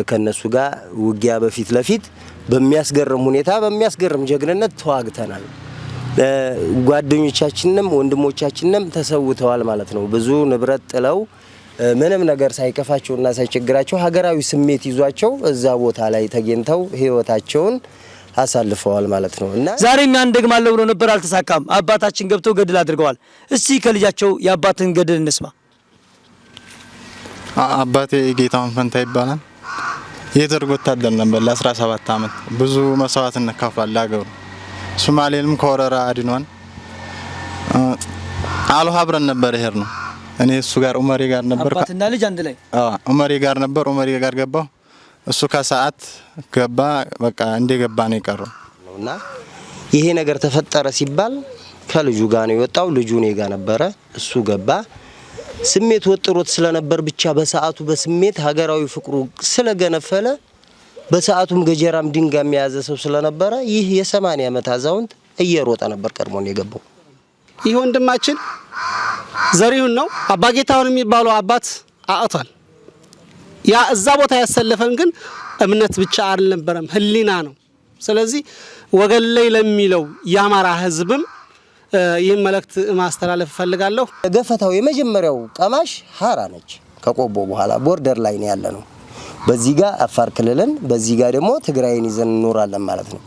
ከነሱ ጋር ውጊያ በፊት ለፊት በሚያስገርም ሁኔታ በሚያስገርም ጀግንነት ተዋግተናል። ጓደኞቻችንንም ወንድሞቻችንንም ተሰውተዋል ማለት ነው። ብዙ ንብረት ጥለው ምንም ነገር ሳይከፋቸውና ሳይቸግራቸው ሀገራዊ ስሜት ይዟቸው እዛ ቦታ ላይ ተገኝተው ህይወታቸውን አሳልፈዋል ማለት ነው። እና ዛሬም ያን ደግማለሁ ብሎ ነበር፣ አልተሳካም። አባታችን ገብተው ገድል አድርገዋል። እስቲ ከልጃቸው የአባትን ገድል እንስማ። አባቴ ጌታውን ፈንታ ይባላል። የደርግ ወታደር ነበር ለ17 አመት። ብዙ መስዋዕትነት ከፍሏል ለሀገሩ። ሶማሌንም ከወረራ አድኗል። አልሆ አብረን ነበር ይሄር ነው። እኔ እሱ ጋር ኡመሪ ጋር ነበር። አባትና ልጅ አንድ ላይ ኡመሪ ጋር ነበር። ኡመሪ ጋር ገባው። እሱ ከሰዓት ገባ። በቃ እንደገባ ነው የቀረው ነውና ይሄ ነገር ተፈጠረ ሲባል ከልጁ ጋር ነው የወጣው። ልጁ እኔ ጋር ነበረ። እሱ ገባ። ስሜት ወጥሮት ስለነበር ብቻ በሰዓቱ በስሜት ሀገራዊ ፍቅሩ ስለገነፈለ በሰዓቱም ገጀራም ድንጋይ የያዘ ሰው ስለነበረ ይህ የ80 አመት አዛውንት እየሮጠ ነበር ቀድሞ ነው የገባው። ይህ ወንድማችን ዘሪሁን ነው። አባጌታውን የሚባለው አባት አጥቷል። ያ እዛ ቦታ ያሰለፈን ግን እምነት ብቻ አልነበረም፣ ህሊና ነው። ስለዚህ ወገን ላይ ለሚለው ያማራ ህዝብም ይህን መልእክት ማስተላለፍ ፈልጋለሁ። ገፈታው የመጀመሪያው ቀማሽ ሀራ ነች። ከቆቦ በኋላ ቦርደር ላይ ነው ያለነው። በዚህ ጋር አፋር ክልልን በዚህ ጋር ደግሞ ትግራይን ይዘን እንኖራለን ማለት ነው።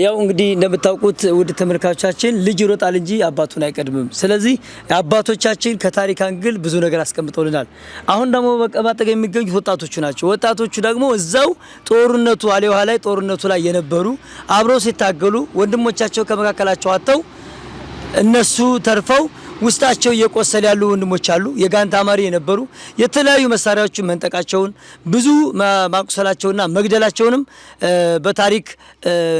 ያው እንግዲህ እንደምታውቁት ውድ ተመልካቾቻችን ልጅ ይሮጣል እንጂ አባቱን አይቀድምም። ስለዚህ አባቶቻችን ከታሪክ አንግል ብዙ ነገር አስቀምጠውልናል። አሁን ደግሞ በቀባጠገ የሚገኙት ወጣቶቹ ናቸው። ወጣቶቹ ደግሞ እዛው ጦርነቱ አሌዋ ላይ ጦርነቱ ላይ የነበሩ አብረው ሲታገሉ ወንድሞቻቸው ከመካከላቸው አጥተው እነሱ ተርፈው ውስጣቸው እየቆሰለ ያሉ ወንድሞች አሉ። የጋንታ ማሪ የነበሩ የተለያዩ መሳሪያዎችን መንጠቃቸውን ብዙ ማቁሰላቸውና መግደላቸውንም በታሪክ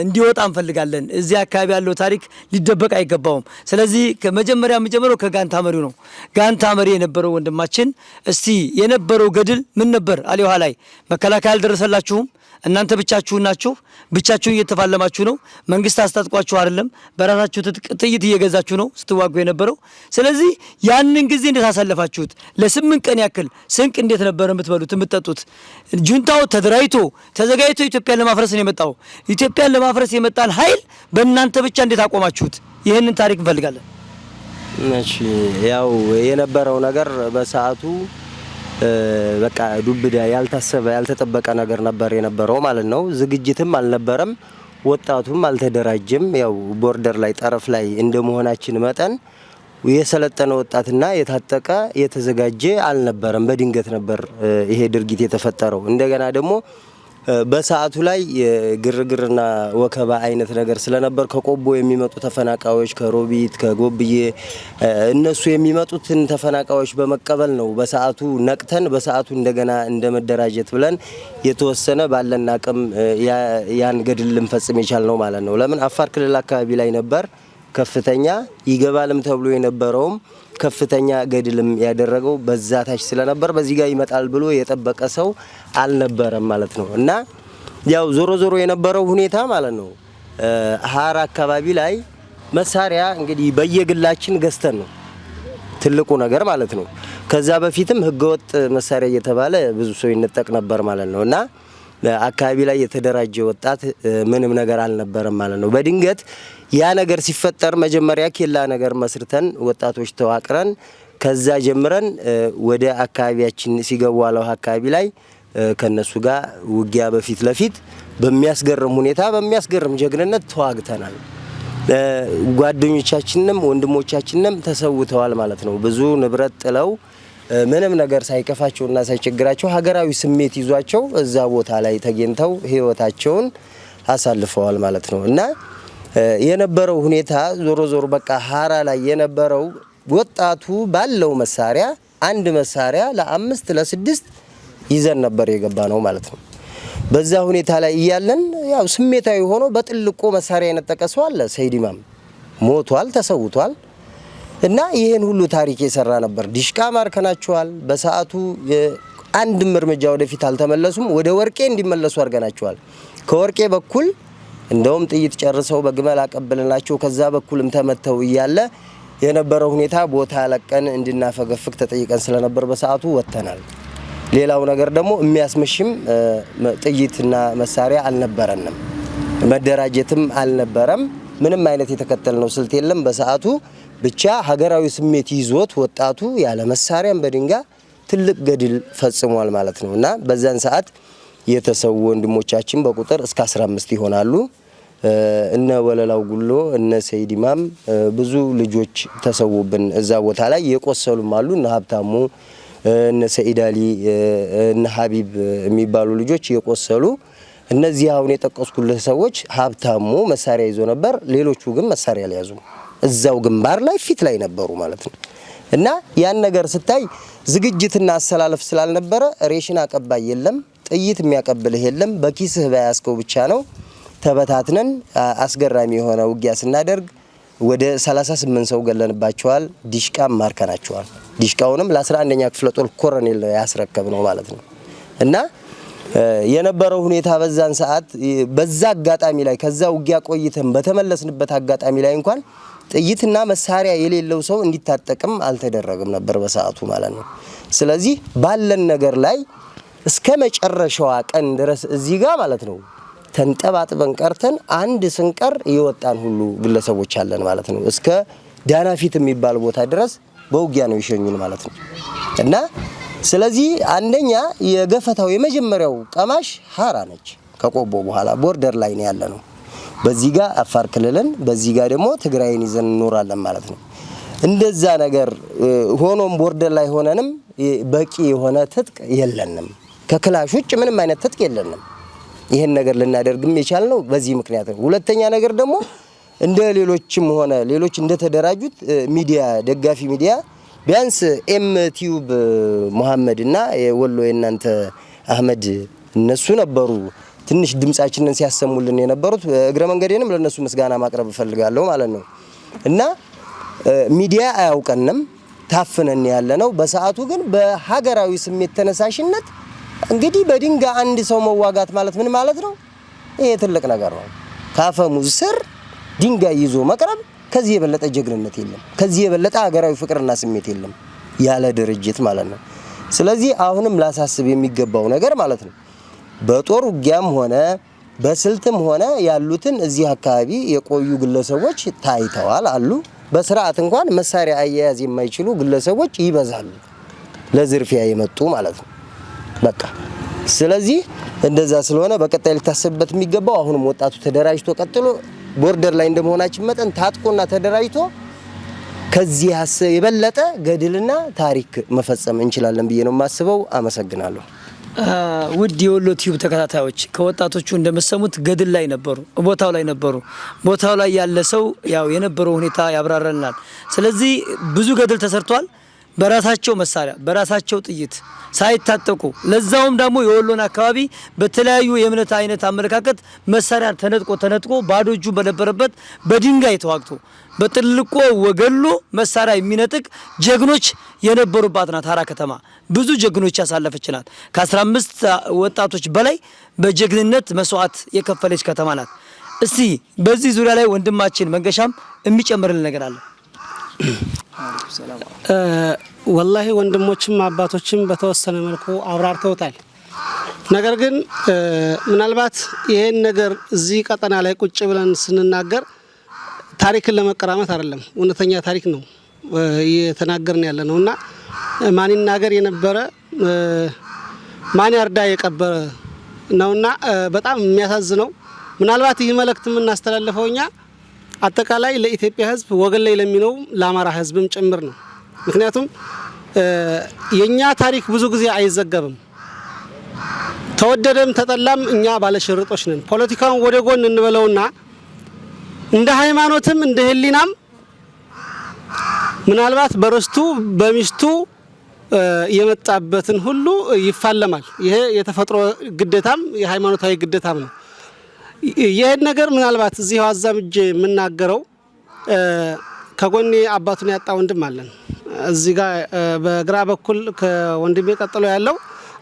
እንዲወጣ እንፈልጋለን። እዚህ አካባቢ ያለው ታሪክ ሊደበቅ አይገባውም። ስለዚህ ከመጀመሪያ የምጀምረው ከጋንታ መሪው ነው። ጋንታ መሪ የነበረው ወንድማችን እስቲ የነበረው ገድል ምን ነበር? አሌዋ ላይ መከላከያ አልደረሰላችሁም። እናንተ ብቻችሁን ናችሁ። ብቻችሁን እየተፋለማችሁ ነው። መንግስት አስታጥቋችሁ አይደለም፣ በራሳችሁ ጥይት እየገዛችሁ ነው ስትዋጉ የነበረው። ስለዚህ ያንን ጊዜ እንዴት አሳለፋችሁት? ለ8 ቀን ያክል ስንቅ እንዴት ነበር የምትበሉት የምትጠጡት? ጁንታው ተዘጋጅቶ ኢትዮጵያን ለማፍረስ ነው የመጣው። ኢትዮጵያን ለማፍረስ የመጣን ኃይል በእናንተ ብቻ እንዴት አቆማችሁት? ይሄንን ታሪክ እንፈልጋለን። እሺ፣ ያው የነበረው ነገር በሰዓቱ በቃ ዱብዳ ያልታሰበ ያልተጠበቀ ነገር ነበር የነበረው ማለት ነው። ዝግጅትም አልነበረም፣ ወጣቱም አልተደራጀም። ያው ቦርደር ላይ ጠረፍ ላይ እንደመሆናችን መጠን የሰለጠነ ወጣትና የታጠቀ የተዘጋጀ አልነበረም። በድንገት ነበር ይሄ ድርጊት የተፈጠረው። እንደገና ደግሞ በሰዓቱ ላይ ግርግርና ወከባ አይነት ነገር ስለነበር ከቆቦ የሚመጡ ተፈናቃዮች ከሮቢት ከጎብዬ እነሱ የሚመጡትን ተፈናቃዮች በመቀበል ነው በሰዓቱ ነቅተን በሰዓቱ እንደገና እንደመደራጀት ብለን የተወሰነ ባለን አቅም ያን ገድል ልንፈጽም የቻልነው ማለት ነው። ለምን አፋር ክልል አካባቢ ላይ ነበር ከፍተኛ ይገባልም ተብሎ የነበረውም ከፍተኛ ገድልም ያደረገው በዛ ታች ስለነበር በዚህ ጋር ይመጣል ብሎ የጠበቀ ሰው አልነበረም ማለት ነው። እና ያው ዞሮ ዞሮ የነበረው ሁኔታ ማለት ነው ሀራ አካባቢ ላይ መሳሪያ እንግዲህ በየግላችን ገዝተን ነው ትልቁ ነገር ማለት ነው። ከዛ በፊትም ህገወጥ መሳሪያ እየተባለ ብዙ ሰው ይነጠቅ ነበር ማለት ነው። እና አካባቢ ላይ የተደራጀ ወጣት ምንም ነገር አልነበረም ማለት ነው። በድንገት ያ ነገር ሲፈጠር መጀመሪያ ኬላ ነገር መስርተን ወጣቶች ተዋቅረን ከዛ ጀምረን ወደ አካባቢያችን ሲገቡ አለው አካባቢ ላይ ከነሱ ጋር ውጊያ በፊት ለፊት በሚያስገርም ሁኔታ በሚያስገርም ጀግንነት ተዋግተናል። ጓደኞቻችንንም ወንድሞቻችንንም ተሰውተዋል ማለት ነው። ብዙ ንብረት ጥለው ምንም ነገር ሳይከፋቸውና ሳይቸግራቸው ሀገራዊ ስሜት ይዟቸው እዛ ቦታ ላይ ተገኝተው ህይወታቸውን አሳልፈዋል ማለት ነው። እና የነበረው ሁኔታ ዞሮ ዞሮ በቃ ሀራ ላይ የነበረው ወጣቱ ባለው መሳሪያ አንድ መሳሪያ ለ5 ለ6 ይዘን ነበር የገባ ነው ማለት ነው። በዛ ሁኔታ ላይ እያለን ያው ስሜታዊ ሆኖ በጥልቁ መሳሪያ የነጠቀ ሰው አለ። ሰይድ ኢማም ሞቷል፣ ተሰውቷል። እና ይሄን ሁሉ ታሪክ የሰራ ነበር። ዲሽቃ ማርከናቸዋል። በሰዓቱ አንድም እርምጃ ወደፊት አልተመለሱም። ወደ ወርቄ እንዲመለሱ አድርገናቸዋል። ከወርቄ በኩል እንደውም ጥይት ጨርሰው በግመል አቀበልናቸው። ከዛ በኩልም ተመተው እያለ የነበረው ሁኔታ ቦታ ለቀን እንድናፈገፍክ ተጠይቀን ስለነበር በሰዓቱ ወተናል። ሌላው ነገር ደግሞ የሚያስመሽም ጥይትና መሳሪያ አልነበረንም። መደራጀትም አልነበረም። ምንም አይነት የተከተልነው ስልት የለም በሰዓቱ። ብቻ ሀገራዊ ስሜት ይዞት ወጣቱ ያለ መሳሪያም በድንጋይ ትልቅ ገድል ፈጽሟል ማለት ነው እና በዛን ሰዓት የተሰዉ ወንድሞቻችን በቁጥር እስከ 15 ይሆናሉ። እነ ወለላው ጉሎ እነ ሰይድ ኢማም ብዙ ልጆች ተሰውብን እዛ ቦታ ላይ የቆሰሉም አሉ። እነ ሀብታሙ እነ ሰይድ አሊ እነ ሀቢብ የሚባሉ ልጆች የቆሰሉ። እነዚህ አሁን የጠቀስኩልህ ሰዎች ሀብታሙ መሳሪያ ይዞ ነበር፣ ሌሎቹ ግን መሳሪያ አልያዙም። እዛው ግንባር ላይ ፊት ላይ ነበሩ ማለት ነው እና ያን ነገር ስታይ ዝግጅትና አሰላለፍ ስላልነበረ ሬሽን አቀባይ የለም፣ ጥይት የሚያቀብልህ የለም፣ በኪስህ በያዝከው ብቻ ነው። ተበታትነን አስገራሚ የሆነ ውጊያ ስናደርግ ወደ 38 ሰው ገለንባቸዋል። ዲሽቃም ማርከናቸዋል። ዲሽቃውንም ለ11ኛ ክፍለ ጦር ኮሎኔል ነው ያስረከብነው ማለት ነው እና የነበረው ሁኔታ በዛን ሰዓት በዛ አጋጣሚ ላይ ከዛ ውጊያ ቆይተን በተመለስንበት አጋጣሚ ላይ እንኳን ጥይትና መሳሪያ የሌለው ሰው እንዲታጠቅም አልተደረገም ነበር በሰዓቱ ማለት ነው። ስለዚህ ባለን ነገር ላይ እስከ መጨረሻዋ ቀን ድረስ እዚህ ጋር ማለት ነው ተንጠባጥበን ቀርተን አንድ ስንቀር የወጣን ሁሉ ግለሰቦች አለን ማለት ነው። እስከ ዳናፊት የሚባል ቦታ ድረስ በውጊያ ነው ይሸኙን ማለት ነው እና ስለዚህ አንደኛ የገፈታው የመጀመሪያው ቀማሽ ሀራ ነች። ከቆቦ በኋላ ቦርደር ላይ ነው ያለ ነው። በዚህ ጋር አፋር ክልልን በዚህ ጋር ደግሞ ትግራይን ይዘን እንኖራለን ማለት ነው። እንደዛ ነገር ሆኖም ቦርደር ላይ ሆነንም በቂ የሆነ ትጥቅ የለንም። ከክላሽ ውጭ ምንም አይነት ትጥቅ የለንም። ይሄን ነገር ልናደርግም የቻልነው በዚህ ምክንያት ነው። ሁለተኛ ነገር ደግሞ እንደ ሌሎችም ሆነ ሌሎች እንደተደራጁት ሚዲያ ደጋፊ ሚዲያ ቢያንስ ኤምቲዩብ መሐመድ እና የወሎ የናንተ አህመድ እነሱ ነበሩ ትንሽ ድምጻችንን ሲያሰሙልን የነበሩት። እግረ መንገዴንም ለነሱ ምስጋና ማቅረብ ፈልጋለሁ ማለት ነው እና ሚዲያ አያውቀንም፣ ታፍነን ያለነው። በሰዓቱ ግን በሀገራዊ ስሜት ተነሳሽነት እንግዲህ በድንጋይ አንድ ሰው መዋጋት ማለት ምን ማለት ነው? ይሄ ትልቅ ነገር ነው። ካፈሙዝ ስር ድንጋይ ይዞ መቅረብ ከዚህ የበለጠ ጀግንነት የለም። ከዚህ የበለጠ ሀገራዊ ፍቅርና ስሜት የለም ያለ ድርጅት ማለት ነው። ስለዚህ አሁንም ላሳስብ የሚገባው ነገር ማለት ነው በጦር ውጊያም ሆነ በስልትም ሆነ ያሉትን እዚህ አካባቢ የቆዩ ግለሰቦች ታይተዋል አሉ። በስርዓት እንኳን መሳሪያ አያያዝ የማይችሉ ግለሰቦች ይበዛሉ፣ ለዝርፊያ የመጡ ማለት ነው በቃ። ስለዚህ እንደዛ ስለሆነ በቀጣይ ሊታሰብበት የሚገባው አሁንም ወጣቱ ተደራጅቶ ቀጥሎ ቦርደር ላይ እንደመሆናችን መጠን ታጥቆና ተደራጅቶ ከዚህ የበለጠ ገድልና ታሪክ መፈጸም እንችላለን ብዬ ነው የማስበው። አመሰግናለሁ። ውድ የወሎ ቲዩብ ተከታታዮች ከወጣቶቹ እንደመሰሙት ገድል ላይ ነበሩ፣ ቦታው ላይ ነበሩ። ቦታው ላይ ያለ ሰው ያው የነበረው ሁኔታ ያብራራልናል። ስለዚህ ብዙ ገድል ተሰርቷል። በራሳቸው መሳሪያ በራሳቸው ጥይት ሳይታጠቁ ለዛውም ደግሞ የወሎን አካባቢ በተለያዩ የእምነት አይነት አመለካከት መሳሪያ ተነጥቆ ባዶ እጁ በነበረበት በድንጋይ ተዋግቶ በጥልቆ ወገሎ መሳሪያ የሚነጥቅ ጀግኖች የነበሩባት ናት ሀራ ከተማ። ብዙ ጀግኖች ያሳለፈች ናት። ከ15 ወጣቶች በላይ በጀግንነት መስዋዕት የከፈለች ከተማ ናት። እስቲ በዚህ ዙሪያ ላይ ወንድማችን መንገሻም የሚጨምርልን ነገር አለ። ወላሂ ወንድሞችም አባቶችም በተወሰነ መልኩ አብራርተውታል። ነገር ግን ምናልባት ይሄን ነገር እዚህ ቀጠና ላይ ቁጭ ብለን ስንናገር ታሪክን ለመቀራመት አይደለም፣ እውነተኛ ታሪክ ነው እየተናገርን ያለ ነውና ማን ይናገር የነበረ ማን ያርዳ የቀበረ ነውና በጣም የሚያሳዝነው ምናልባት ይህ መልእክት የምናስተላልፈው እኛ አጠቃላይ ለኢትዮጵያ ሕዝብ ወገን ላይ ለሚነው ለአማራ ሕዝብም ጭምር ነው። ምክንያቱም የኛ ታሪክ ብዙ ጊዜ አይዘገብም። ተወደደም ተጠላም እኛ ባለሽርጦች ነን። ፖለቲካውን ወደ ጎን እንበለውና እንደ ሃይማኖትም እንደ ህሊናም ምናልባት በርስቱ በሚስቱ የመጣበትን ሁሉ ይፋለማል። ይሄ የተፈጥሮ ግዴታም የሃይማኖታዊ ግዴታም ነው። ይሄን ነገር ምናልባት እዚህ አዛምጄ የምናገረው ከጎኔ አባቱን ያጣ ወንድም አለን። እዚህ ጋር በግራ በኩል ከወንድሜ ቀጥሎ ያለው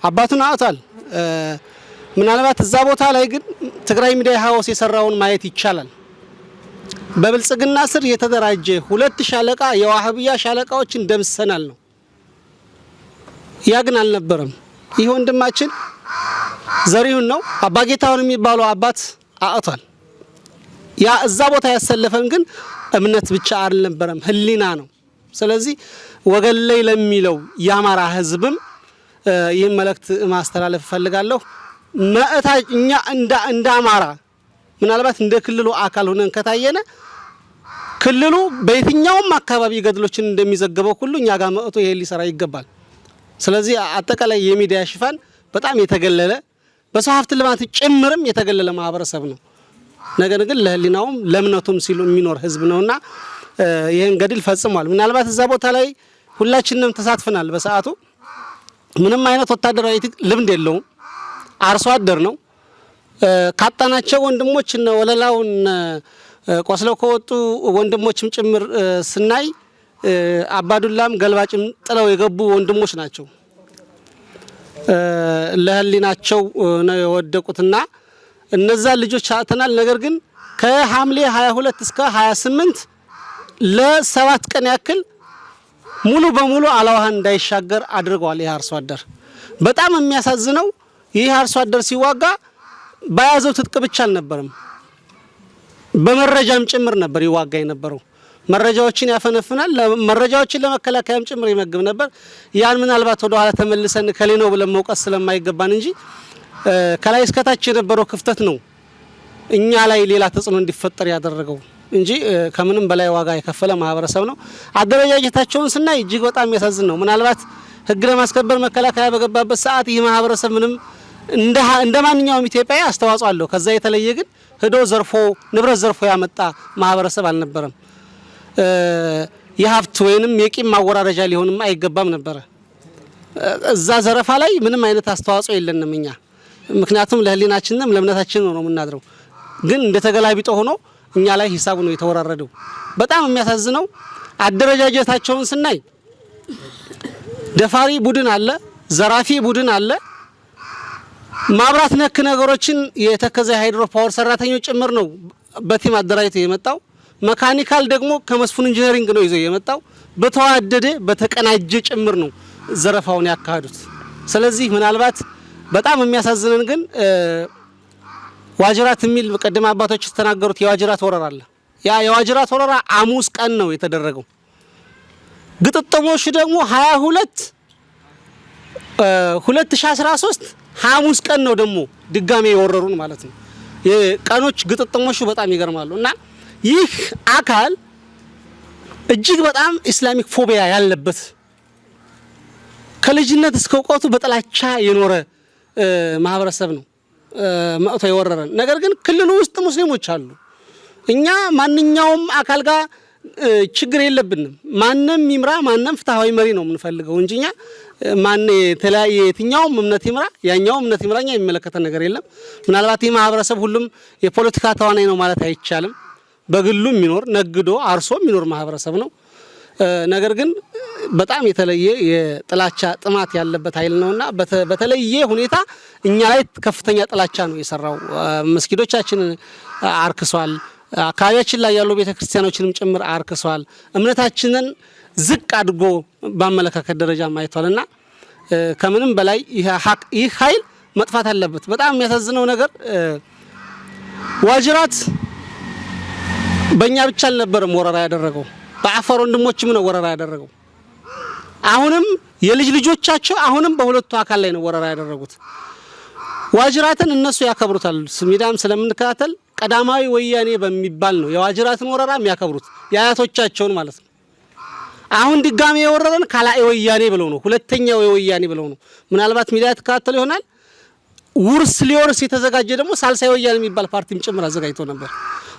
አባቱን አጥቷል። ምናልባት እዛ ቦታ ላይ ግን ትግራይ ሚዲያ ሃውስ የሰራውን ማየት ይቻላል። በብልጽግና ስር የተደራጀ 2 ሻለቃ የዋህብያ ሻለቃዎችን ደምሰናል ነው። ያ ግን አልነበረም። ይህ ወንድማችን ዘሪሁን ነው። አባጌታውን የሚባለው አባት አጥቷል። ያ እዛ ቦታ ያሰለፈን ግን እምነት ብቻ አልነበረም፣ ህሊና ነው። ስለዚህ ወገን ላይ ለሚለው የአማራ ህዝብም ይህን መልእክት ማስተላለፍ እፈልጋለሁ። እኛ እንደ አማራ ምናልባት እንደ ክልሉ አካል ሆነን ከታየነ ክልሉ በየትኛውም አካባቢ ገድሎችን እንደሚዘገበው ሁሉ እኛ ጋር መጥቶ ይሄን ሊሰራ ይገባል። ስለዚህ አጠቃላይ የሚዲያ ሽፋን በጣም የተገለለ በሰው ሀብት ልማት ጭምርም የተገለለ ማህበረሰብ ነው። ነገር ግን ለህሊናውም ለእምነቱም ሲሉ የሚኖር ህዝብ ነውና ይሄን ገድል ፈጽሟል። ምናልባት እዛ ቦታ ላይ ሁላችንም ተሳትፈናል። በሰዓቱ ምንም አይነት ወታደራዊ ልምድ የለውም፣ አርሶ አደር ነው። ካጣናቸው ወንድሞች እና ወለላውን ቆስለው ከወጡ ወንድሞችም ጭምር ስናይ አባዱላም ገልባጭም ጥለው የገቡ ወንድሞች ናቸው። ለህሊናቸው ነው የወደቁትና እነዛ ልጆች አጥተናል። ነገር ግን ከሐምሌ 22 እስከ 28 ለ7 ቀን ያክል ሙሉ በሙሉ አላዋህን እንዳይሻገር አድርገዋል። ይህ አርሶ አደር በጣም የሚያሳዝነው ይህ አርሶ አደር ሲዋጋ በያዘው ትጥቅ ብቻ አልነበረም፣ በመረጃም ጭምር ነበር ይዋጋ የነበረው። መረጃዎችን ያፈነፍናል፣ መረጃዎችን ለመከላከያም ጭምር ይመግብ ነበር። ያን ምናልባት ወደ ኋላ ተመልሰን ከሌ ነው ብለን መውቀስ ስለማይገባን እንጂ ከላይ እስከታች የነበረው ክፍተት ነው እኛ ላይ ሌላ ተጽዕኖ እንዲፈጠር ያደረገው እንጂ ከምንም በላይ ዋጋ የከፈለ ማህበረሰብ ነው። አደረጃጀታቸውን ስናይ እጅግ በጣም የሚያሳዝን ነው። ምናልባት ህግ ለማስከበር መከላከያ በገባበት ሰዓት ይህ ማህበረሰብ ምንም እንደ ማንኛውም ኢትዮጵያዊ አስተዋጽኦ አለው። ከዛ የተለየ ግን ሄዶ ዘርፎ ንብረት ዘርፎ ያመጣ ማህበረሰብ አልነበረም። የሀብት ወይንም የቂም ማወራረጃ ሊሆንም አይገባም ነበረ። እዛ ዘረፋ ላይ ምንም አይነት አስተዋጽኦ የለንም እኛ። ምክንያቱም ለህሊናችንም ለእምነታችን ነው የምናድረው። ግን እንደተገላቢጦ ሆኖ እኛ ላይ ሂሳቡ ነው የተወራረደው። በጣም የሚያሳዝነው አደረጃጀታቸውን ስናይ ደፋሪ ቡድን አለ፣ ዘራፊ ቡድን አለ፣ ማብራት ነክ ነገሮችን የተከዘ ሃይድሮ ፓወር ሰራተኞች ጭምር ነው በቲም አደራጅቶ የመጣው። መካኒካል ደግሞ ከመስፉን ኢንጂነሪንግ ነው ይዞ የመጣው። በተዋደደ በተቀናጀ ጭምር ነው ዘረፋውን ያካሂዱት። ስለዚህ ምናልባት በጣም የሚያሳዝነን ግን ዋጅራት የሚል ቀደም አባቶች ተናገሩት የዋጅራት ወረራ አለ። ያ የዋጅራት ወረራ ሐሙስ ቀን ነው የተደረገው። ግጥጥሞሽ ደግሞ 2013 ሐሙስ ቀን ነው ደግሞ ድጋሜ የወረሩን ማለት ነው። የቀኖች ግጥጥሞሹ በጣም ይገርማሉ። እና ይህ አካል እጅግ በጣም ኢስላሚክ ፎቢያ ያለበት ከልጅነት እስከ እውቀቱ በጥላቻ የኖረ ማህበረሰብ ነው መጥቶ የወረረን። ነገር ግን ክልሉ ውስጥ ሙስሊሞች አሉ። እኛ ማንኛውም አካል ጋር ችግር የለብንም። ማንም ይምራ፣ ማንም ፍትሃዊ መሪ ነው የምንፈልገው እንጂ እኛ የተለያየ የትኛውም እምነት ይምራ ያኛው እምነት ይምራኛ የሚመለከተ ነገር የለም። ምናልባት ይህ ማህበረሰብ ሁሉም የፖለቲካ ተዋናይ ነው ማለት አይቻልም። በግሉ የሚኖር ነግዶ አርሶ የሚኖር ማህበረሰብ ነው። ነገር ግን በጣም የተለየ የጥላቻ ጥማት ያለበት ኃይል ነውና በተለየ ሁኔታ እኛ ላይ ከፍተኛ ጥላቻ ነው የሰራው። መስጊዶቻችንን አርክሷል። አካባቢያችን ላይ ያሉ ቤተክርስቲያኖችንም ጭምር አርክሷል። እምነታችንን ዝቅ አድርጎ በአመለካከት ደረጃ ማይቷልና ከምንም በላይ ይህ ኃይል መጥፋት አለበት። በጣም የሚያሳዝነው ነገር ዋጅራት በእኛ ብቻ አልነበረም ወረራ ያደረገው፣ በአፋር ወንድሞችም ነው ወረራ ያደረገው። አሁንም የልጅ ልጆቻቸው አሁንም በሁለቱ አካል ላይ ነው ወረራ ያደረጉት። ዋጅራትን እነሱ ያከብሩታል። ሚዲያም ስለምንከታተል ቀዳማዊ ወያኔ በሚባል ነው የዋጅራትን ወረራ የሚያከብሩት የአያቶቻቸውን ማለት ነው። አሁን ድጋሜ የወረረን ካላኢ ወያኔ ብለው ነው፣ ሁለተኛው የወያኔ ብለው ነው። ምናልባት ሚዲያ ተከታተሉ ይሆናል። ውርስ ሊወርስ የተዘጋጀ ደግሞ ሳልሳይ ወያኔ የሚባል ፓርቲም ጭምር አዘጋጅቶ ነበር።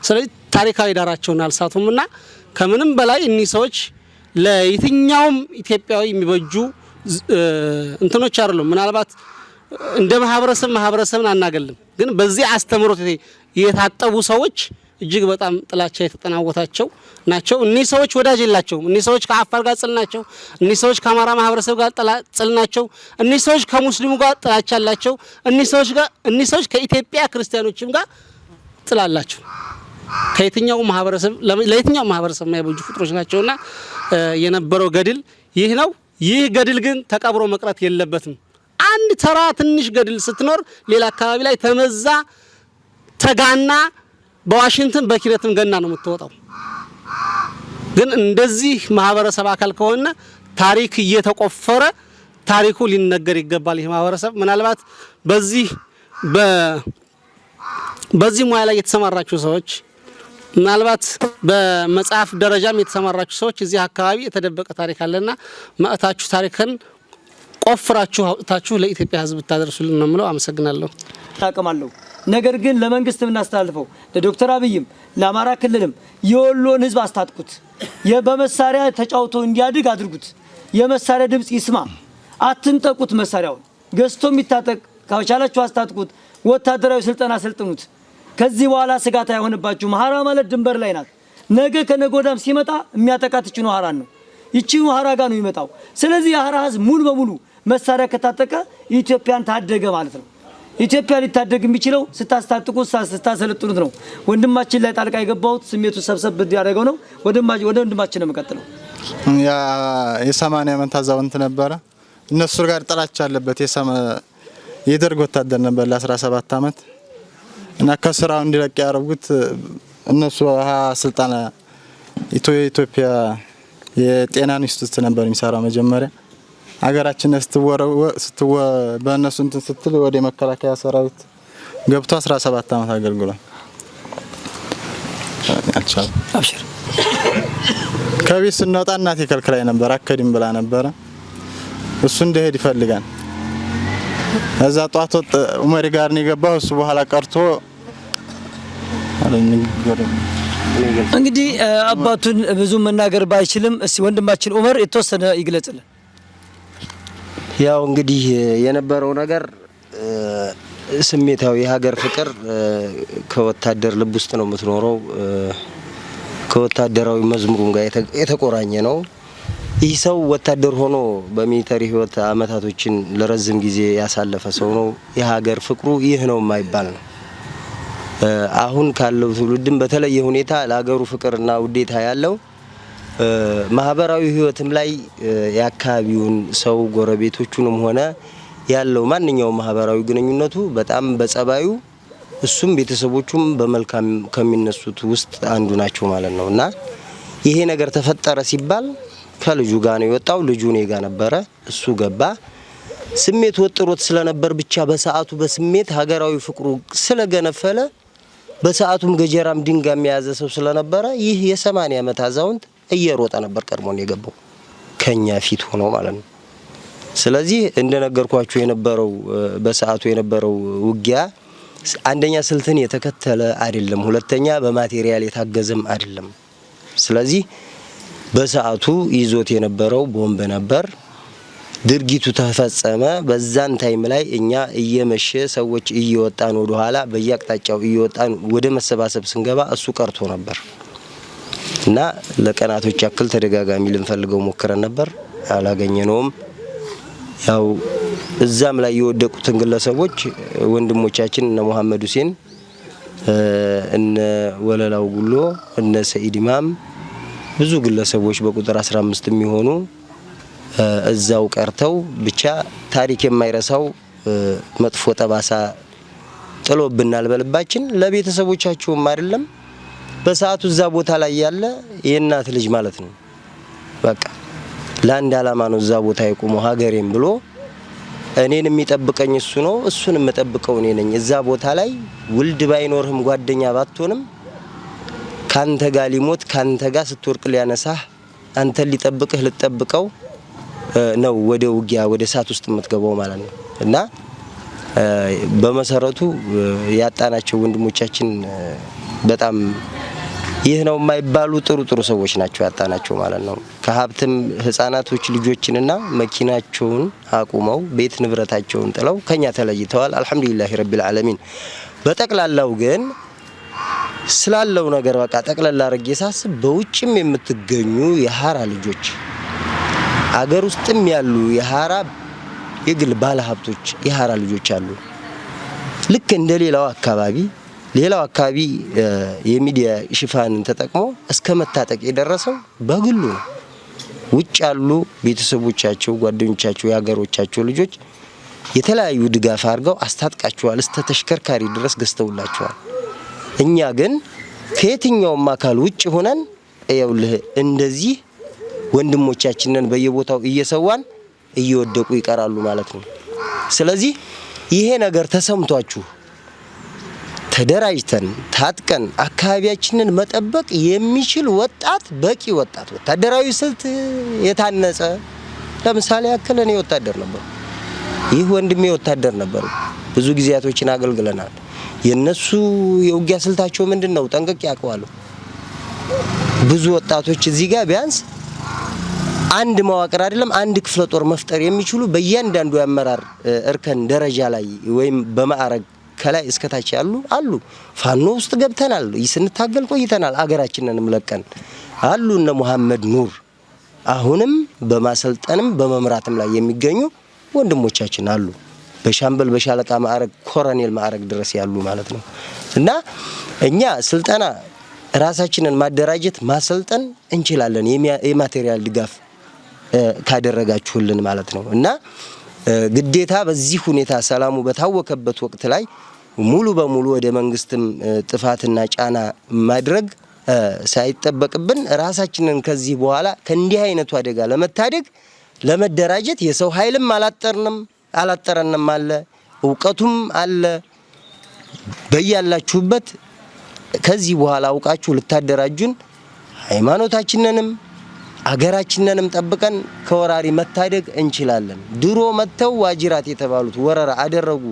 ስለዚህ ታሪካዊ ዳራቸውን አልሳቱምና ከምንም በላይ እኒህ ሰዎች ለየትኛውም ኢትዮጵያዊ የሚበጁ እንትኖች አይደሉም። ምናልባት እንደ ማህበረሰብን አናገልም፣ ግን በዚህ አስተምሮት የታጠቡ ሰዎች እጅግ በጣም ጥላቻ የተጠናወታቸው ናቸው። እኒህ ሰዎች ወዳጅ የላቸውም። እኒህ ሰዎች ከአፋር ጋር ጽል ናቸው። እኒህ ሰዎች ከአማራ ማህበረሰብ ጋር ጽል ናቸው። እኒህ ሰዎች ከሙስሊሙ ጋር ጥላቻ አላቸው። እኒህ ሰዎች ከኢትዮጵያ ክርስቲያኖችም ጋር ጥል አላቸው። ከየትኛው ማህበረሰብ ለየትኛው ማህበረሰብ የማይበጁ ፍጥሮች ናቸውና የነበረው ገድል ይህ ነው። ይህ ገድል ግን ተቀብሮ መቅረት የለበትም። አንድ ተራ ትንሽ ገድል ስትኖር ሌላ አካባቢ ላይ ተመዛ ተጋና በዋሽንግተን በኪነትም ገና ነው የምትወጣው። ግን እንደዚህ ማህበረሰብ አካል ከሆነ ታሪክ እየተቆፈረ ታሪኩ ሊነገር ይገባል። ይህ ማህበረሰብ ምናልባት በዚህ ሙያ ላይ የተሰማራችሁ ሰዎች ምናልባት በመጽሐፍ ደረጃም የተሰማራችሁ ሰዎች እዚህ አካባቢ የተደበቀ ታሪክ አለና ማእታችሁ ታሪክን ቆፍራችሁ አውጥታችሁ ለኢትዮጵያ ሕዝብ ታደርሱልን ነው የምለው። አመሰግናለሁ። ታቀማለሁ። ነገር ግን ለመንግስት እናስተላልፈው ለዶክተር አብይም ለአማራ ክልልም የወሎን ሕዝብ አስታጥቁት። በመሳሪያ ተጫውቶ እንዲያድግ አድርጉት። የመሳሪያ ድምጽ ይስማ። አትንጠቁት። መሳሪያውን ገዝቶ የሚታጠቅ ካቻላችሁ አስታጥቁት። ወታደራዊ ስልጠና ሰልጥኑት። ከዚህ በኋላ ስጋት አይሆንባችሁ። ሀራ ማለት ድንበር ላይ ናት። ነገ ከነጎዳም ሲመጣ የሚያጠቃት እቺ ነው ሀራን ነው። እቺ ሀራ ጋር ነው የሚመጣው። ስለዚህ የሀራ ህዝብ ሙሉ በሙሉ መሳሪያ ከታጠቀ ኢትዮጵያን ታደገ ማለት ነው። ኢትዮጵያ ሊታደግ የሚችለው ስታስታጥቁት ስታሰለጥኑት ነው። ወንድማችን ላይ ጣልቃ የገባው ስሜቱ ሰብሰብ ያደረገው ነው። ወደ ወንድማችን ነው የምቀጥለው። ያ የ80 ዓመት አዛውንት ነበረ። እነሱ ጋር ጥላቻ አለበት። የደርግ ወታደር ነበር ለ17 ዓመት እና ከስራው እንዲለቅ ያደረጉት እነሱ ስልጣን ኢትዮጵያ የጤና ኢንስቲትዩት ነበር የሚሰራው መጀመሪያ ሀገራችን በእነሱ እንትን ስትል ወደ መከላከያ ሰራዊት ገብቶ 17 ዓመት አገልግሏል። አብሽር ከቤት ስንወጣ እናቴ ከልክላይ ነበር፣ አከዲም ብላ ነበረ። እሱ እንደሄድ ይፈልጋል። እዛ ጧት ኡመር ጋር ነው የገባው። እሱ በኋላ ቀርቶ እንግዲህ አባቱን ብዙ መናገር ባይችልም እስቲ ወንድማችን ኡመር የተወሰነ ይግለጽልን። ያው እንግዲህ የነበረው ነገር ስሜታዊ የሀገር ፍቅር ከወታደር ልብ ውስጥ ነው የምትኖረው። ከወታደራዊ መዝሙሩም ጋር የተቆራኘ ነው። ይህ ሰው ወታደር ሆኖ በሚሊተሪ ህይወት አመታቶችን ለረጅም ጊዜ ያሳለፈ ሰው ነው። የሀገር ፍቅሩ ይህ ነው የማይባል ነው። አሁን ካለው ትውልድም በተለየ ሁኔታ ለሀገሩ ፍቅርና ውዴታ ያለው ማህበራዊ ህይወትም ላይ የአካባቢውን ሰው ጎረቤቶቹንም ሆነ ያለው ማንኛውም ማህበራዊ ግንኙነቱ በጣም በጸባዩ እሱም ቤተሰቦቹም በመልካም ከሚነሱት ውስጥ አንዱ ናቸው ማለት ነው። እና ይሄ ነገር ተፈጠረ ሲባል ከልጁ ጋር ነው የወጣው። ልጁ እኔ ጋር ነበረ፣ እሱ ገባ። ስሜት ወጥሮት ስለነበር ብቻ በሰዓቱ በስሜት ሀገራዊ ፍቅሩ ስለገነፈለ በሰዓቱም ገጀራም ድንጋይ የያዘ ሰው ስለነበረ ይህ የ80 ዓመት አዛውንት እየሮጠ ነበር ቀድሞ ነው የገባው ከኛ ፊት ሆኖ ማለት ነው። ስለዚህ እንደነገርኳችሁ የነበረው በሰዓቱ የነበረው ውጊያ አንደኛ ስልትን የተከተለ አይደለም፣ ሁለተኛ በማቴሪያል የታገዘም አይደለም። ስለዚህ በሰዓቱ ይዞት የነበረው ቦምብ ነበር። ድርጊቱ ተፈጸመ። በዛን ታይም ላይ እኛ እየመሸ ሰዎች እየወጣን ወደ ኋላ በየአቅጣጫው እየወጣን ወደ መሰባሰብ ስንገባ እሱ ቀርቶ ነበር እና ለቀናቶች ያክል ተደጋጋሚ ልንፈልገው ሞክረን ነበር፣ አላገኘነውም። ያው እዛም ላይ የወደቁትን ግለሰቦች ወንድሞቻችን እነ መሐመድ ሁሴን እነ ወለላው ጉሎ እነ ሰኢድ ኢማም ብዙ ግለሰቦች በቁጥር 15 የሚሆኑ እዛው ቀርተው ብቻ ታሪክ የማይረሳው መጥፎ ጠባሳ ጥሎብናል በልባችን። ለቤተሰቦቻቸውም አይደለም በሰዓቱ እዛ ቦታ ላይ ያለ የእናት ልጅ ማለት ነው። በቃ ለአንድ አላማ ነው እዛ ቦታ የቆመው ሀገሬን ብሎ እኔን የሚጠብቀኝ እሱ ነው፣ እሱን የምጠብቀው እኔ ነኝ። እዛ ቦታ ላይ ውልድ ባይኖርህም ጓደኛ ባትሆንም ካንተ ጋር ሊሞት ካንተ ጋር ስትወርቅ ሊያነሳህ አንተን ሊጠብቅህ ልትጠብቀው ነው ወደ ውጊያ ወደ እሳት ውስጥ የምትገባው ማለት ነው። እና በመሰረቱ ያጣናቸው ወንድሞቻችን በጣም ይህ ነው የማይባሉ ጥሩ ሰዎች ናቸው ያጣናቸው ማለት ነው። ከሀብትም ህፃናቶች ልጆችንና መኪናቸውን አቁመው ቤት ንብረታቸውን ጥለው ከኛ ተለይተዋል። አልহামዱሊላህ ረቢል ዓለሚን። በጠቅላላው ግን ስላለው ነገር በቃ ጠቅላላ አርጌ ሳስብ በውጭም የምትገኙ የሀራ ልጆች አገር ውስጥም ያሉ የሀራ የግል ባለሀብቶች የሀራ ልጆች አሉ። ልክ እንደ ሌላው አካባቢ የሚዲያ ሽፋንን ተጠቅሞ እስከ መታጠቅ የደረሰው በግሉ ነው። ውጭ ያሉ ቤተሰቦቻቸው ጓደኞቻቸው የሀገሮቻቸው ልጆች የተለያዩ ድጋፍ አድርገው አስታጥቃቸዋል። እስከ ተሽከርካሪ ድረስ ገዝተውላቸዋል። እኛ ግን ከየትኛውም አካል ውጭ ሆነን ይኸውልህ እንደዚህ ወንድሞቻችንን በየቦታው እየሰዋን እየወደቁ ይቀራሉ ማለት ነው። ስለዚህ ይሄ ነገር ተሰምቷችሁ ተደራጅተን ታጥቀን አካባቢያችንን መጠበቅ የሚችል ወጣት በቂ ወጣት ወታደራዊ ስልት የታነጸ ለምሳሌ ያክል እኔ ወታደር ነበር። ይህ ወንድሜ ወታደር ነበር። ብዙ ጊዜያቶችን አገልግለናል። የነሱ የውጊያ ስልታቸው ምንድነው? ጠንቅቄ ያውቀዋለሁ። ብዙ ወጣቶች እዚህ ጋር ቢያንስ አንድ መዋቅር አይደለም አንድ ክፍለ ጦር መፍጠር የሚችሉ በእያንዳንዱ የአመራር እርከን ደረጃ ላይ ወይም በማዕረግ ከላይ እስከታች ያሉ አሉ። ፋኖ ውስጥ ገብተናል፣ ስንታገል ቆይተናል። አገራችንንም ለቀን አሉ እነ መሐመድ ኑር አሁንም በማሰልጠንም በመምራትም ላይ የሚገኙ ወንድሞቻችን አሉ። በሻምበል በሻለቃ ማዕረግ ኮሎኔል ማዕረግ ድረስ ያሉ ማለት ነው። እና እኛ ስልጠና ራሳችንን ማደራጀት ማሰልጠን እንችላለን የማቴሪያል ድጋፍ ካደረጋችሁልን ማለት ነው። እና ግዴታ በዚህ ሁኔታ ሰላሙ በታወከበት ወቅት ላይ ሙሉ በሙሉ ወደ መንግስትም ጥፋትና ጫና ማድረግ ሳይጠበቅብን ራሳችንን ከዚህ በኋላ ከእንዲህ አይነቱ አደጋ ለመታደግ ለመደራጀት የሰው ኃይልም አላጠረንም አለ፣ እውቀቱም አለ። በያላችሁበት ከዚህ በኋላ አውቃችሁ ልታደራጁን ሃይማኖታችንንም አገራችንንም ጠብቀን ከወራሪ መታደግ እንችላለን። ድሮ መተው ዋጅራት የተባሉት ወረራ አደረጉ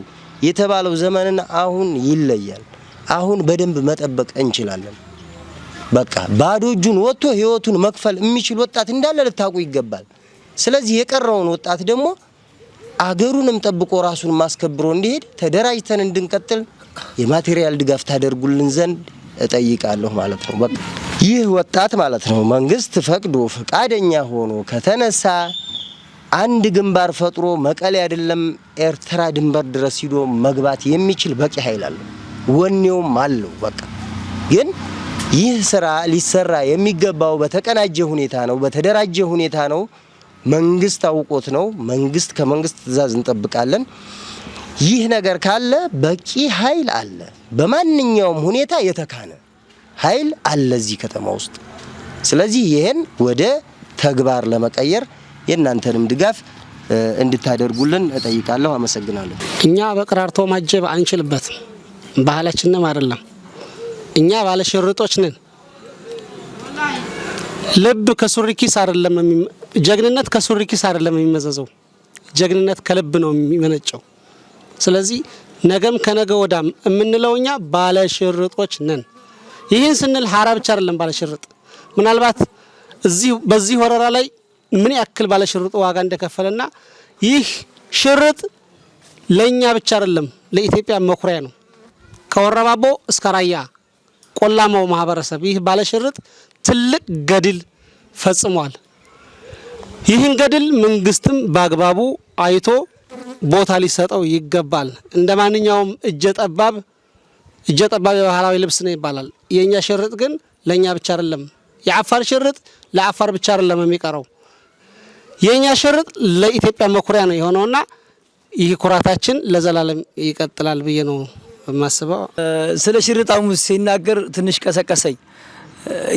የተባለው ዘመንና አሁን ይለያል። አሁን በደንብ መጠበቅ እንችላለን። በቃ ባዶ እጁን ወጥቶ ህይወቱን መክፈል የሚችል ወጣት እንዳለ ልታውቁ ይገባል። ስለዚህ የቀረውን ወጣት ደግሞ አገሩንም ጠብቆ ራሱን ማስከብሮ እንዲሄድ ተደራጅተን እንድንቀጥል የማቴሪያል ድጋፍ ታደርጉልን ዘንድ እጠይቃለሁ ማለት ነው። በቃ ይህ ወጣት ማለት ነው መንግስት ፈቅዶ ፈቃደኛ ሆኖ ከተነሳ አንድ ግንባር ፈጥሮ መቀሌ አይደለም ኤርትራ ድንበር ድረስ ሂዶ መግባት የሚችል በቂ ኃይል አለው፣ ወኔውም አለው። በቃ ግን ይህ ስራ ሊሰራ የሚገባው በተቀናጀ ሁኔታ ነው፣ በተደራጀ ሁኔታ ነው። መንግስት አውቆት ነው። ከመንግስት ትዕዛዝ እንጠብቃለን። ይህ ነገር ካለ በቂ ኃይል አለ። በማንኛውም ሁኔታ የተካነ ኃይል አለ እዚህ ከተማ ውስጥ። ስለዚህ ይሄን ወደ ተግባር ለመቀየር የእናንተንም ድጋፍ እንድታደርጉልን እጠይቃለሁ። አመሰግናለሁ። እኛ በቅራርቶ ማጀብ አንችልበትም፣ ባህላችንም አይደለም። እኛ ባለ ሽርጦች ነን። ልብ ከሱሪ ኪስ አይደለም፣ ጀግንነት ከሱሪ ኪስ አይደለም የሚመዘዘው። ጀግንነት ከልብ ነው የሚመነጨው። ስለዚህ ነገም ከነገ ወዳም የምንለው እኛ ባለ ሽርጦች ነን። ይህን ስንል ሀራ ብቻ አይደለም ባለ ሽርጥ። ምናልባት በዚህ ወረራ ላይ ምን ያክል ባለ ሽርጡ ዋጋ እንደከፈለና ይህ ሽርጥ ለኛ ብቻ አይደለም ለኢትዮጵያ መኩሪያ ነው። ከወረባቦ እስከ ራያ ቆላማው ማህበረሰብ ይህ ባለ ሽርጥ ትልቅ ገድል ፈጽሟል። ይህን ገድል መንግስትም በአግባቡ አይቶ ቦታ ሊሰጠው ይገባል። እንደማንኛውም እጀ ጠባብ የባህላዊ ልብስ ነው ይባላል። የኛ ሽርጥ ግን ለኛ ብቻ አይደለም። የአፋር ሽርጥ ለአፋር ብቻ አይደለም የሚቀረው። የኛ ሽርጥ ለኢትዮጵያ መኩሪያ ነው የሆነውና ይህ ኩራታችን ለዘላለም ይቀጥላል ብዬ ነው የማስበው። ስለ ሽርጣሙ ሲናገር ትንሽ ቀሰቀሰኝ።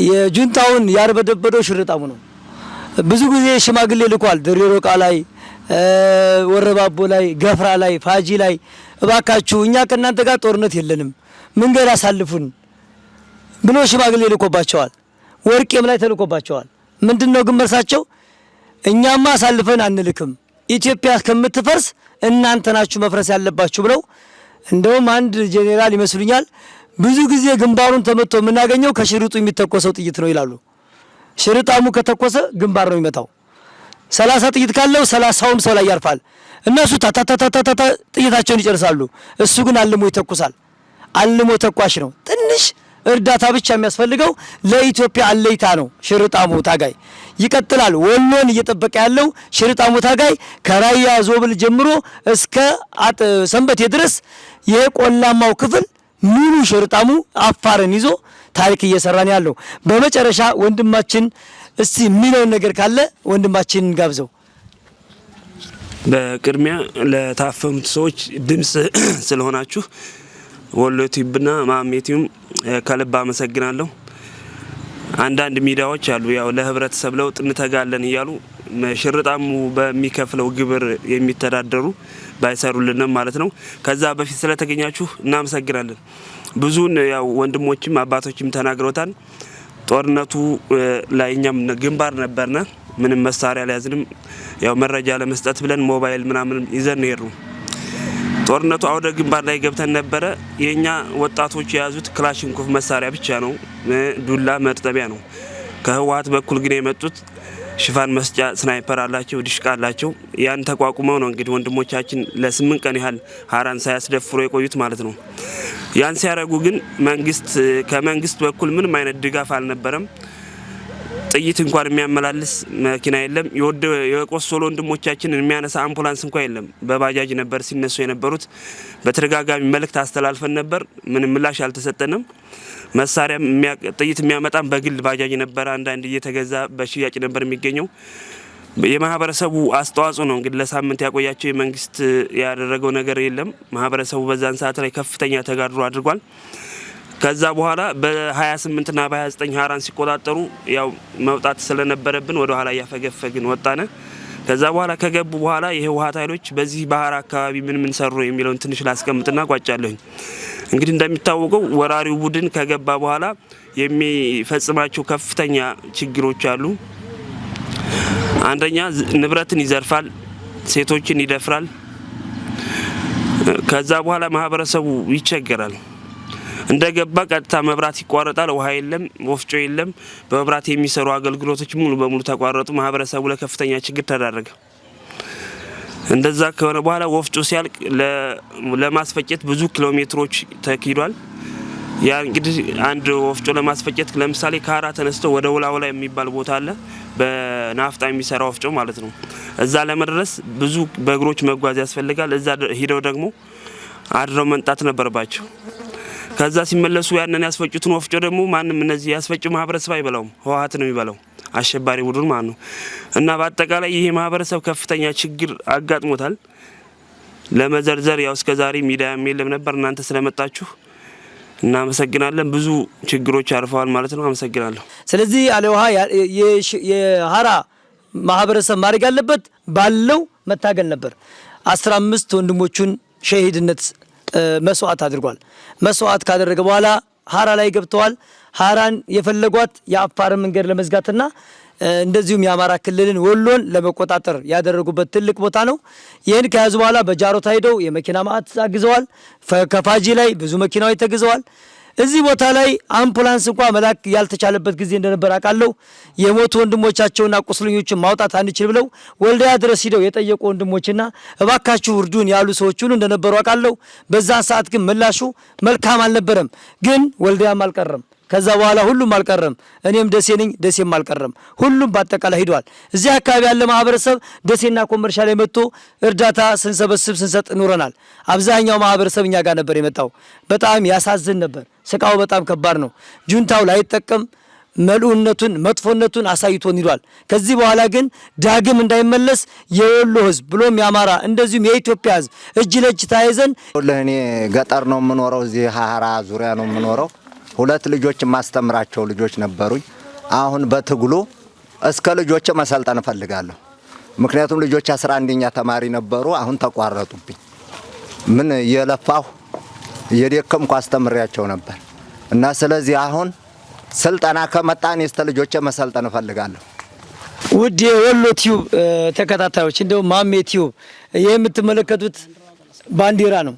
የጁንታውን ያርበደበደው ሽርጣሙ ነው። ብዙ ጊዜ ሽማግሌ ልኳል። ድሬሮቃ ላይ፣ ወረባቦ ላይ፣ ገፍራ ላይ፣ ፋጂ ላይ እባካችሁ እኛ ከእናንተ ጋር ጦርነት የለንም መንገድ አሳልፉን ብሎ ሽማግሌ ልኮባቸዋል። ወርቄም ላይ ተልኮባቸዋል። ምንድነው ግን መልሳቸው? እኛማ አሳልፈን አንልክም፣ ኢትዮጵያ ከምትፈርስ እናንተ ናችሁ መፍረስ ያለባችሁ ብለው እንደውም አንድ ጄኔራል ይመስሉኛል ብዙ ጊዜ ግንባሩን ተመቶ የምናገኘው ከሽርጡ የሚተኮሰው ጥይት ነው ይላሉ። ሽርጣሙ ከተኮሰ ግንባር ነው የሚመታው። 30 ጥይት ካለው 30ውም ሰው ላይ ያርፋል። እነሱ ታታታታታ ጥይታቸውን ይጨርሳሉ። እሱ ግን አልሞ ይተኩሳል። አልሞ ተኳሽ ነው። ትንሽ እርዳታ ብቻ የሚያስፈልገው ለኢትዮጵያ አለይታ ነው ሽርጣሙ ታጋይ። ይቀጥላል። ወሎን እየጠበቀ ያለው ሽርጣሙ ታጋይ ከራያ ዞብል ጀምሮ እስከ ሰንበቴ ድረስ የቆላማው ክፍል ሙሉ ሽርጣሙ አፋርን ይዞ ታሪክ እየሰራን ያለው። በመጨረሻ ወንድማችን እስቲ የሚለውን ነገር ካለ ወንድማችን ጋብዘው። በቅድሚያ ለታፈኑት ሰዎች ድምጽ ስለሆናችሁ ወሎ ቲዩብና ማሜቲዩም ከልብ አመሰግናለሁ። አንዳንድ ሚዲያዎች አሉ ያው ለህብረተሰብ ለውጥ እንተጋለን እያሉ ሽርጣሙ በሚከፍለው ግብር የሚተዳደሩ ባይሰሩልንም ማለት ነው። ከዛ በፊት ስለተገኛችሁ እናመሰግናለን። ብዙን ያው ወንድሞችም አባቶችም ተናግረውታል። ጦርነቱ ላይ እኛም ግንባር ነበርና ምንም መሳሪያ አልያዝንም። ያው መረጃ ለመስጠት ብለን ሞባይል ምናምን ይዘን ሄሩ። ጦርነቱ አውደ ግንባር ላይ ገብተን ነበረ። የኛ ወጣቶች የያዙት ክላሽንኮቭ መሳሪያ ብቻ ነው፣ ዱላ መርጠቢያ ነው። ከህወሓት በኩል ግን የመጡት ሽፋን መስጫ ስናይፐር አላቸው፣ ዲሽቃ አላቸው። ያን ተቋቁመው ነው እንግዲህ ወንድሞቻችን ለ8 ቀን ያህል ሀራን ሳያስደፍሩ የቆዩት ማለት ነው። ያን ሲያረጉ ግን ከመንግስት በኩል ምንም አይነት ድጋፍ አልነበረም። ጥይት እንኳን የሚያመላልስ መኪና የለም። የቆሰሉ ወንድሞቻችንን የሚያነሳ አምቡላንስ እንኳን የለም። በባጃጅ ነበር ሲነሱ የነበሩት። በተደጋጋሚ መልእክት አስተላልፈን ነበር፣ ምንም ምላሽ አልተሰጠንም። መሳሪያ ጥይት የሚያመጣም በግል ባጃጅ ነበር፣ አንዳንድ እየተገዛ በሽያጭ ነበር የሚገኘው። የማህበረሰቡ አስተዋጽኦ ነው እንግዲህ ለሳምንት ያቆያቸው። የመንግስት ያደረገው ነገር የለም። ማህበረሰቡ በዛን ሰዓት ላይ ከፍተኛ ተጋድሎ አድርጓል። ከዛ በኋላ በ28 እና በ29 ሀራን ሲቆጣጠሩ ያው መውጣት ስለነበረብን ወደ ኋላ ያፈገፈግን ወጣነ። ከዛ በኋላ ከገቡ በኋላ የህወሓት ኃይሎች በዚህ ባህር አካባቢ ምን ሰሩ የሚለውን ትንሽ ላስቀምጥና ቋጫለሁኝ። እንግዲህ እንደሚታወቀው ወራሪው ቡድን ከገባ በኋላ የሚፈጽማቸው ከፍተኛ ችግሮች አሉ። አንደኛ ንብረትን ይዘርፋል፣ ሴቶችን ይደፍራል። ከዛ በኋላ ማህበረሰቡ ይቸገራል። እንደገባ ቀጥታ መብራት ይቋረጣል፣ ውሃ የለም፣ ወፍጮ የለም። በመብራት የሚሰሩ አገልግሎቶች ሙሉ በሙሉ ተቋረጡ። ማህበረሰቡ ለከፍተኛ ችግር ተዳረገ። እንደዛ ከሆነ በኋላ ወፍጮ ሲያልቅ ለማስፈጨት ብዙ ኪሎ ሜትሮች ተኪዷል። ያ እንግዲህ አንድ ወፍጮ ለማስፈጨት ለምሳሌ ከሀራ ተነስቶ ወደ ወላወላ የሚባል ቦታ አለ፣ በናፍጣ የሚሰራ ወፍጮ ማለት ነው። እዛ ለመድረስ ብዙ በእግሮች መጓዝ ያስፈልጋል። እዛ ሂደው ደግሞ አድረው መንጣት ነበረባቸው። ከዛ ሲመለሱ ያንን ያስፈጩትን ወፍጮ ደግሞ ማንም እነዚህ ያስፈጩ ማህበረሰብ አይበላውም፣ ህወሓት ነው የሚበላው፣ አሸባሪ ቡድን ማለት ነው። እና በአጠቃላይ ይሄ ማህበረሰብ ከፍተኛ ችግር አጋጥሞታል። ለመዘርዘር ያው እስከዛሬ ሚዲያ የለም ነበር። እናንተ ስለመጣችሁ እናመሰግናለን። ብዙ ችግሮች አርፈዋል ማለት ነው። አመሰግናለሁ። ስለዚህ አለውሃ የሀራ ማህበረሰብ ማድረግ ያለበት ባለው መታገል ነበር። 15 ወንድሞቹን ሸሂድነት መስዋዕት አድርጓል። መስዋዕት ካደረገ በኋላ ሀራ ላይ ገብተዋል። ሀራን የፈለጓት የአፋር መንገድ ለመዝጋትና እንደዚሁም የአማራ ክልልን ወሎን ለመቆጣጠር ያደረጉበት ትልቅ ቦታ ነው። ይህን ከያዙ በኋላ በጃሮታ ሄደው የመኪና ማዕት አግዘዋል። ከፋጂ ላይ ብዙ መኪናዎች ተግዘዋል። እዚህ ቦታ ላይ አምቡላንስ እንኳን መላክ ያልተቻለበት ጊዜ እንደነበር አውቃለሁ። የሞቱ ወንድሞቻቸውና ቁስለኞችን ማውጣት አንችል ብለው ወልዲያ ድረስ ሂደው የጠየቁ ወንድሞችና እባካችሁ ውርዱን ያሉ ሰዎች ሁሉ እንደነበሩ አውቃለሁ። በዛን ሰዓት ግን ምላሹ መልካም አልነበረም። ግን ወልዲያም አልቀረም፣ ከዛ በኋላ ሁሉም አልቀረም። እኔም ደሴ ነኝ፣ ደሴም አልቀረም። ሁሉም በአጠቃላይ ሂዷል። እዚህ አካባቢ ያለ ማህበረሰብ ደሴና ኮምቦልቻ ላይ መጥቶ እርዳታ ስንሰጥ ኑረናል። አብዛኛው ማህበረሰብ እኛ ጋር ነበር የመጣው። በጣም ያሳዝን ነበር። ስቃው በጣም ከባድ ነው። ጁንታው ላይጠቀም መልኡነቱን መጥፎነቱን አሳይቶን ሂዷል። ከዚህ በኋላ ግን ዳግም እንዳይመለስ የወሎ ህዝብ ብሎም የአማራ እንደዚሁም የኢትዮጵያ ህዝብ እጅ ለእጅ ተያይዘን ለኔ ገጠር ነው የምኖረው፣ እዚህ ሀራ ዙሪያ ነው የምኖረው። 2 ልጆች ማስተምራቸው ልጆች ነበሩኝ። አሁን በትግሉ እስከ ልጆች መሰልጠን እፈልጋለሁ። ምክንያቱም ልጆች 11ኛ ተማሪ ነበሩ፣ አሁን ተቋረጡብኝ። ምን የለፋሁ የደከምኩ አስተምሪያቸው ነበር እና ስለዚህ አሁን ስልጠና ከመጣን እስከ ልጆች መሰልጠን እፈልጋለሁ። ውድ የወሎ ቲዩብ ተከታታዮች እንደው ማሜ ቲዩብ የምትመለከቱት ባንዲራ ነው።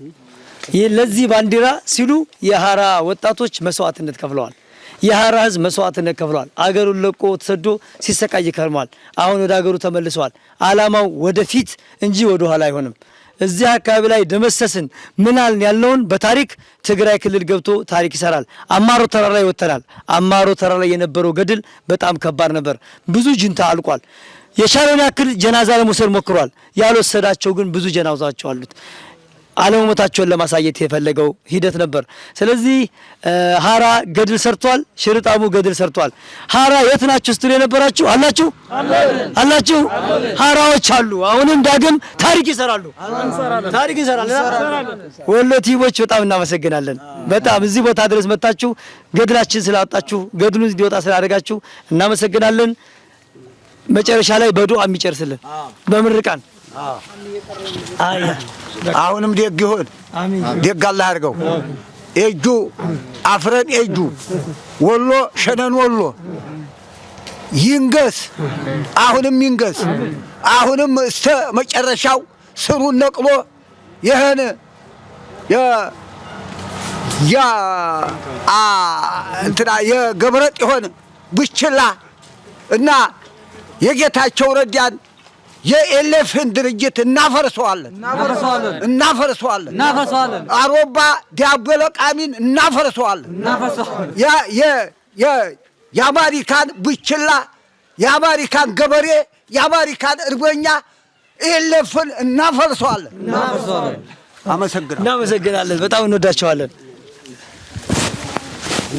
ለዚህ ባንዲራ ሲሉ የሀራ ወጣቶች መስዋዕትነት ከፍለዋል። የሀራ ህዝብ መስዋዕትነት ከፍለዋል። አገሩን ለቆ ተሰዶ ሲሰቃይ ከርሟል። አሁን ወደ አገሩ ተመልሰዋል። አላማው ወደፊት እንጂ ወደ ኋላ አይሆንም። እዚህ አካባቢ ላይ ደመሰስን ምናልን ያልነውን በታሪክ ትግራይ ክልል ገብቶ ታሪክ ይሰራል። አማሮ ተራራ ላይ ወተናል። አማሮ ተራራ ላይ የነበረው ገድል በጣም ከባድ ነበር። ብዙ ጅንታ አልቋል። የቻለውን ያክል ጀናዛ ለመውሰድ ሞክሯል። ያልወሰዳቸው ግን ብዙ ጀናዛቸው አሉት። አለመሞታቸውን ለማሳየት የፈለገው ሂደት ነበር። ስለዚህ ሀራ ገድል ሰርቷል፣ ሽርጣሙ ገድል ሰርቷል። ሀራ የት ናችሁ ስትሉ የነበራችሁ አላችሁ አላችሁ? ሀራዎች አሉ። አሁንም ዳግም ታሪክ ይሰራሉ። ታሪክ ይሰራሉ። ወሎ ቲቪዎች በጣም እናመሰግናለን። በጣም እዚህ ቦታ ድረስ መጣችሁ ገድላችን ስላወጣችሁ ገድሉን እንዲወጣ ስላደረጋችሁ እናመሰግናለን። መጨረሻ ላይ በዱዓ የሚጨርስልን በምርቃን አሁንም ደግ ይሁን። ደግ አላህ አድርገው። እጁ አፍረን እጁ ወሎ ሸነን ወሎ ይንገስ። አሁንም ይንገስ። አሁንም እስከ መጨረሻው ስሩን ነቅሎ ይሄን እንትና የገብረጥ ይሆን ብችላ እና የጌታቸው ረዳን የኤሌፍን ድርጅት እናፈርሰዋለን። አሮባ ዲያበለ ቃሚን እናፈርሰዋለን። የአማሪካን ብችላ፣ የአማሪካን ገበሬ፣ የአማሪካን እርበኛ ኤሌፍን እናፈርሰዋለን። እናመሰግናለን። በጣም እንወዳቸዋለን።